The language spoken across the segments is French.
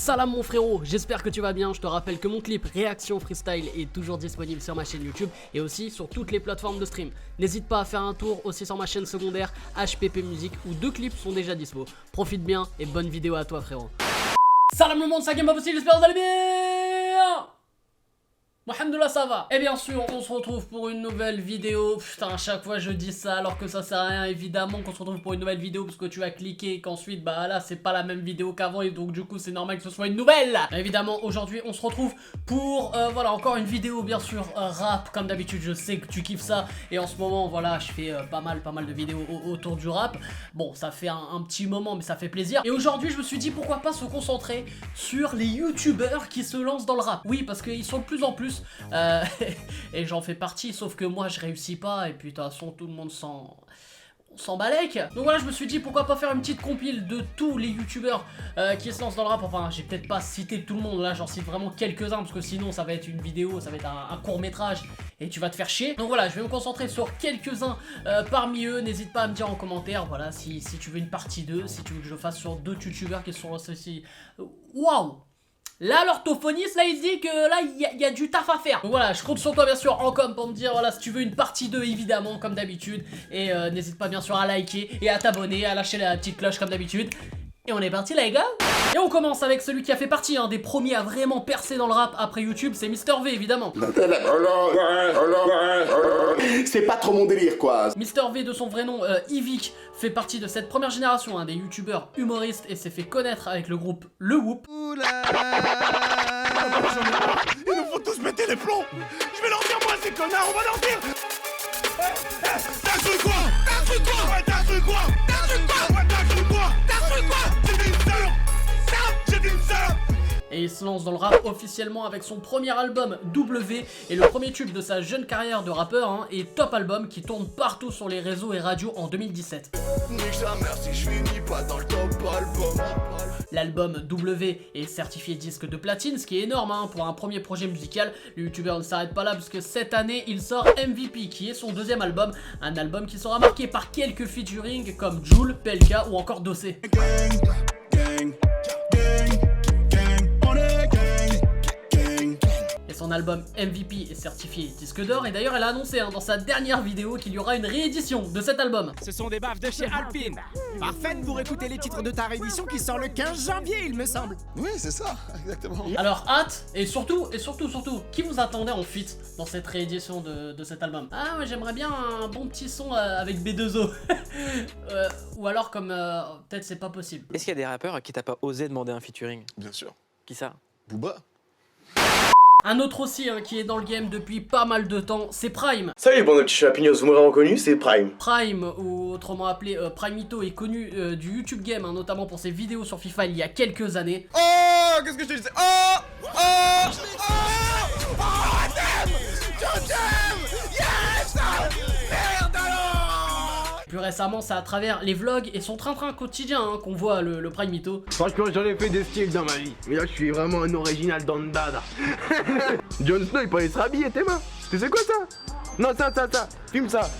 Salam mon frérot, j'espère que tu vas bien. Je te rappelle que mon clip Réaction Freestyle est toujours disponible sur ma chaîne YouTube et aussi sur toutes les plateformes de stream. N'hésite pas à faire un tour aussi sur ma chaîne secondaire HPP Music où 2 clips sont déjà dispo. Profite bien et bonne vidéo à toi frérot. Salam le monde, c'est Game Possible, j'espère que vous allez bien. Alhamdoulilah, ça va. Et bien sûr, on se retrouve pour une nouvelle vidéo. Putain, à chaque fois je dis ça alors que ça sert à rien. Évidemment qu'on se retrouve pour une nouvelle vidéo parce que tu as cliqué et qu'ensuite, bah là, c'est pas la même vidéo qu'avant et donc du coup, c'est normal que ce soit une nouvelle. Évidemment, aujourd'hui, on se retrouve pour, voilà, encore une vidéo, bien sûr, rap. Comme d'habitude, je sais que tu kiffes ça. Et en ce moment, voilà, je fais pas mal de vidéos autour du rap. Bon, ça fait un petit moment, mais ça fait plaisir. Et aujourd'hui, je me suis dit, pourquoi pas se concentrer sur les youtubeurs qui se lancent dans le rap. Oui, parce qu'ils sont de plus en plus. Et j'en fais partie, sauf que moi je réussis pas et puis de toute façon tout le monde s'en balèque. Donc voilà, je me suis dit pourquoi pas faire une petite compile de tous les youtubeurs qui se lancent dans le rap. Enfin, j'ai peut-être pas cité tout le monde, là j'en cite vraiment quelques-uns parce que sinon ça va être une vidéo, ça va être un court-métrage et tu vas te faire chier. Donc voilà, je vais me concentrer sur quelques-uns parmi eux. N'hésite pas à me dire en commentaire, voilà, si tu veux une partie 2, si tu veux que je fasse sur d'autres youtubeurs qui sont aussi. Waouh! Là, l'orthophoniste, là, il dit que là, il y a du taf à faire. Donc voilà, je compte sur toi, bien sûr, en com pour me dire, voilà, si tu veux une partie 2, évidemment, comme d'habitude. Et n'hésite pas, bien sûr, à liker et à t'abonner, à lâcher la petite cloche, comme d'habitude. Et on est parti, les gars. Et on commence avec celui qui a fait partie des premiers à vraiment percer dans le rap après YouTube, c'est Mister V, évidemment. C'est pas trop mon délire, quoi. Mister V, de son vrai nom, Yvick, fait partie de cette première génération des youtubeurs humoristes et s'est fait connaître avec le groupe Le Whoop. Ils nous font tous péter les plombs. Je vais leur dire, moi, ces connards, on va leur dire. T'as cru quoi? T'as cru quoi? Ouais, t'as cru quoi? T'as cru quoi? Ouais, t'as cru quoi? T'as cru quoi? J'ai dit une salope. J'ai dit une salope. Et il se lance dans le rap officiellement avec son premier album W et le premier tube de sa jeune carrière de rappeur et Top Album qui tourne partout sur les réseaux et radios en 2017. Nique sa mère si je finis pas dans le Top Album. L'album W est certifié disque de platine, ce qui est énorme pour un premier projet musical. Le youtubeur ne s'arrête pas là puisque cette année il sort MVP qui est son deuxième album, un album qui sera marqué par quelques featuring comme Jul, Pelka ou encore Dossé. Son album MVP est certifié disque d'or et d'ailleurs elle a annoncé dans sa dernière vidéo qu'il y aura une réédition de cet album. Ce sont des baffes de chez Alpine. Parfaite pour écouter les titres de ta réédition qui sort le 15 janvier il me semble. Oui, c'est ça, exactement. Alors hâte et surtout, qui vous attendait en feat dans cette réédition de cet album? Ah ouais, j'aimerais bien un bon petit son avec B2O. Ou alors comme peut-être c'est pas possible. Est-ce qu'il y a des rappeurs à qui t'as pas osé demander un featuring? Bien sûr. Qui ça? Booba. Un autre aussi qui est dans le game depuis pas mal de temps, c'est Prime. Salut bon petits champignons, vous m'aurez reconnu, c'est Prime. Prime, ou autrement appelé Primito, est connu du YouTube Game, notamment pour ses vidéos sur FIFA il y a quelques années. Oh, qu'est-ce que je te disais? Je t'aime. Yes. Merde alors. Plus récemment, c'est à travers les vlogs et son train-train quotidien qu'on voit le Primito. Franchement, j'en ai fait des styles dans ma vie. Mais là, je suis vraiment un original dans le dada. Jon Snow, il pourrait se rhabiller tes mains. Tu sais quoi ça? Non, ça. Filme ça.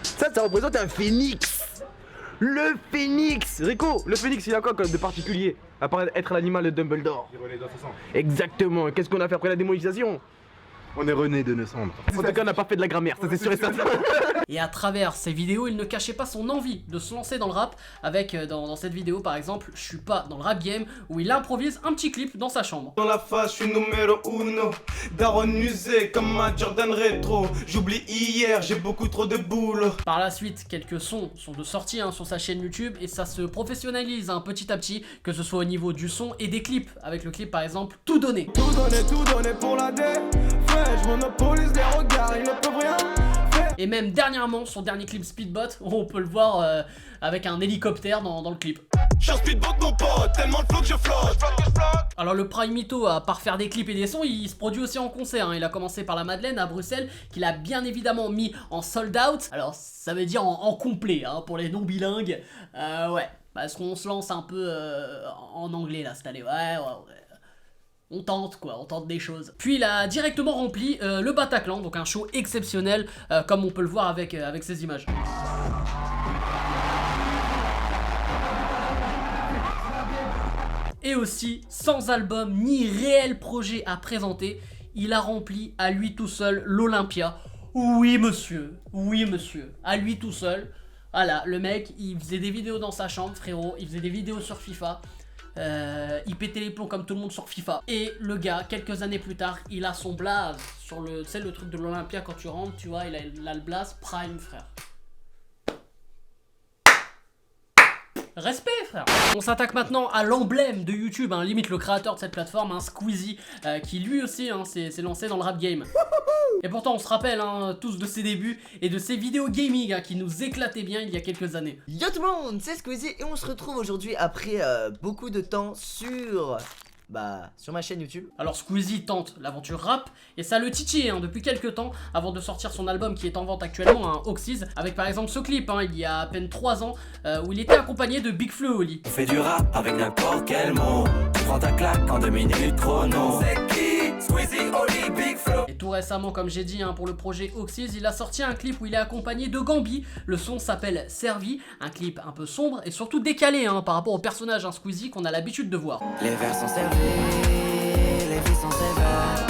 Ça représente un phénix. Le phénix. Rico, le phénix, il a quoi de particulier? À part être l'animal de Dumbledore. Il renaît dans ses cendres. Exactement. Qu'est-ce qu'on a fait après la démonisation? On est rené de nos cendres. En tout cas, on n'a pas fait de la grammaire, ça c'est sûr et certain. Et à travers ces vidéos, il ne cachait pas son envie de se lancer dans le rap avec, dans cette vidéo par exemple, je suis pas dans le rap game, où il improvise un petit clip dans sa chambre. Dans la face, je suis numéro uno. Daron usé comme un Jordan rétro. J'oublie hier, j'ai beaucoup trop de boulot. Par la suite, quelques sons sont de sortie sur sa chaîne YouTube et ça se professionnalise petit à petit, que ce soit au niveau du son et des clips, avec le clip par exemple Tout donner. Tout donner pour la défaite. Je monopolise les regards, ils ne peuvent rien faire. Et même dernièrement, son dernier clip Speedbot, on peut le voir avec un hélicoptère dans le clip. Je suis speedbot mon pote, tellement le flow que je flotte. Alors le Primito, à part faire des clips et des sons, il se produit aussi en concert. Il a commencé par la Madeleine à Bruxelles, qu'il a bien évidemment mis en sold out. Alors ça veut dire en complet pour les non bilingues. Ouais, parce qu'on se lance un peu en anglais là cette année. Ouais. On tente des choses. Puis il a directement rempli le Bataclan, donc un show exceptionnel comme on peut le voir avec ces images. Et aussi, sans album ni réel projet à présenter, il a rempli à lui tout seul l'Olympia. Oui monsieur, à lui tout seul. Voilà, le mec, il faisait des vidéos dans sa chambre, frérot, il faisait des vidéos sur FIFA. Il pétait les plombs comme tout le monde sur FIFA. Et le gars, quelques années plus tard, il a son blaze sur le, tu sais, le truc de l'Olympia quand tu rentres, tu vois, il a le blaze Prime, frère. Respect, frère. On s'attaque maintenant à l'emblème de YouTube, hein, limite le créateur de cette plateforme, hein, Squeezie, qui lui aussi s'est lancé dans le rap game. Et pourtant on se rappelle hein, tous de ses débuts et de ses vidéos gaming hein, qui nous éclataient bien il y a quelques années. Yo tout le monde, c'est Squeezie et on se retrouve aujourd'hui après beaucoup de temps sur ma chaîne YouTube. Alors Squeezie tente l'aventure rap et ça le titille hein, depuis quelques temps avant de sortir son album qui est en vente actuellement, hein, Oxys, avec par exemple ce clip hein, il y a à peine 3 ans où il était accompagné de Big Flo Oli. On fait du rap avec n'importe quel mot. Tu prends ta claque en 2 minutes chrono. C'est qui? Squeezie, Oli, Big Flo. Et tout récemment, comme j'ai dit, hein, pour le projet Oxys, il a sorti un clip où il est accompagné de Gambi. Le son s'appelle Servi, un clip un peu sombre et surtout décalé hein, par rapport au personnage hein, Squeezie qu'on a l'habitude de voir. Les vers sont servis, les vies sont sévères.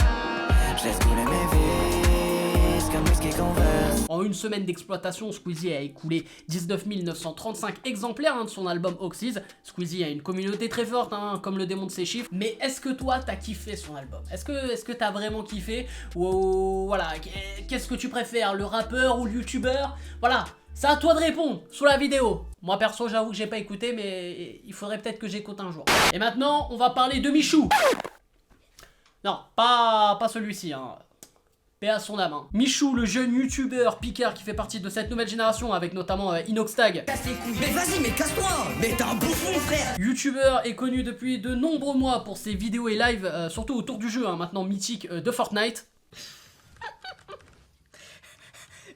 Je laisse couler mes vis comme whisky Converse. En une semaine d'exploitation, Squeezie a écoulé 19 935 exemplaires hein, de son album Oxys. Squeezie a une communauté très forte, hein, comme le démontrent ses chiffres. Mais est-ce que toi, t'as kiffé son album? Est-ce que t'as vraiment kiffé? Ou voilà, qu'est-ce que tu préfères, le rappeur ou le youtubeur? Voilà, c'est à toi de répondre sous la vidéo. Moi perso, j'avoue que j'ai pas écouté, mais il faudrait peut-être que j'écoute un jour. Et maintenant, on va parler de Michou. Non, pas celui-ci, hein. Paix à son âme, hein. Michou, le jeune youtubeur Picard qui fait partie de cette nouvelle génération avec notamment Inoxtag. Mais vas-y, mais casse-toi. Mais t'es un bouffon, frère. Youtubeur est connu depuis de nombreux mois pour ses vidéos et lives, surtout autour du jeu, hein, maintenant mythique de Fortnite.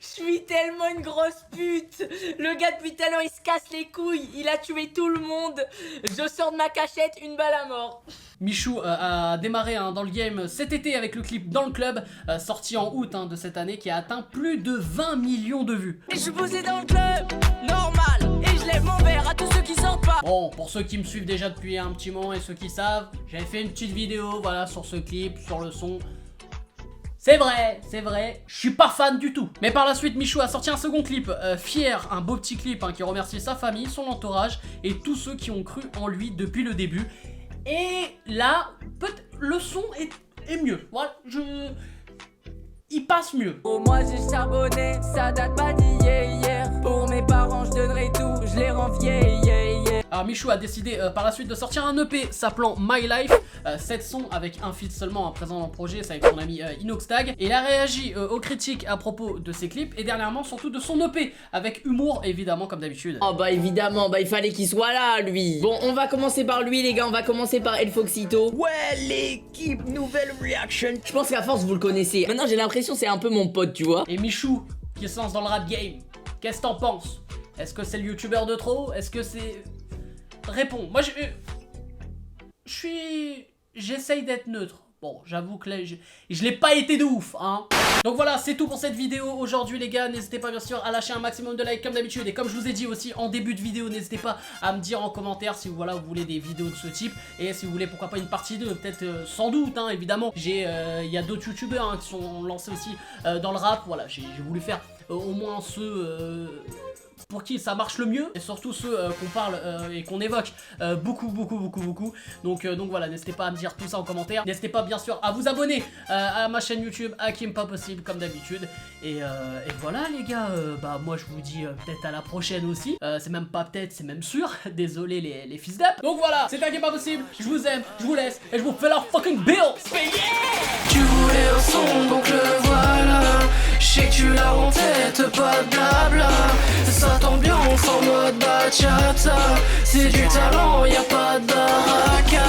Je suis tellement une grosse pute. Le gars depuis tout à l'heure il se casse les couilles. Il a tué tout le monde. Je sors de ma cachette, une balle à mort. Michou a démarré hein, dans le game cet été avec le clip Dans le Club, sorti en août hein, de cette année, qui a atteint plus de 20 millions de vues. Et je posais dans le club, normal. Et je lève mon verre à tous ceux qui sortent pas. Bon, pour ceux qui me suivent déjà depuis un petit moment et ceux qui savent, j'avais fait une petite vidéo voilà, sur ce clip, sur le son. C'est vrai, je suis pas fan du tout. Mais par la suite, Michou a sorti un second clip, Fier, un beau petit clip hein, qui remercie sa famille, son entourage et tous ceux qui ont cru en lui depuis le début. Et là, le son est mieux. Voilà, il passe mieux. Oh, moi j'ai charbonné, ça date pas d'hier. Pour mes parents, je donnerai tout, je les rends vieilles. Alors Michou a décidé par la suite de sortir un EP s'appelant My Life, 7 sons avec un feat seulement présent dans le projet, c'est avec son ami Inoxtag. Et il a réagi aux critiques à propos de ses clips et dernièrement surtout de son EP avec humour évidemment comme d'habitude. Oh bah évidemment, bah il fallait qu'il soit là lui. Bon, on va commencer par lui les gars, on va commencer par El Foxito. Ouais l'équipe, nouvelle reaction. Je pense qu'à force vous le connaissez. Maintenant j'ai l'impression c'est un peu mon pote tu vois. Et Michou qui se lance dans le rap game, qu'est-ce que t'en penses? Est-ce que c'est le youtubeur de trop? Est-ce que c'est... Réponds. Moi j'essaye d'être neutre. Bon, j'avoue que là, je l'ai pas été de ouf, hein. Donc voilà, c'est tout pour cette vidéo aujourd'hui, les gars. N'hésitez pas, bien sûr, à lâcher un maximum de likes comme d'habitude. Et comme je vous ai dit aussi en début de vidéo, n'hésitez pas à me dire en commentaire si vous voulez des vidéos de ce type. Et si vous voulez, pourquoi pas une partie 2, peut-être sans doute, hein, évidemment. Il y a d'autres youtubeurs hein, qui sont lancés aussi dans le rap. Voilà, j'ai voulu faire au moins ceux... pour qui ça marche le mieux et surtout ceux qu'on parle et qu'on évoque beaucoup. Donc voilà, n'hésitez pas à me dire tout ça en commentaire. N'hésitez pas bien sûr à vous abonner à ma chaîne YouTube Hakim Pas Possible comme d'habitude. Et voilà les gars, bah moi je vous dis peut-être à la prochaine aussi. C'est même pas peut-être, c'est même sûr. Désolé les fils d'up. Donc voilà, c'est Hakim Pas Possible. Je vous aime, je vous laisse et je vous fais leur fucking bills. Tu voulais un son donc le voilà. Je sais que tu l'as en tête, pas de blabla. Ça t'ambiance en mode bachata. C'est du talent, y'a pas de baraka.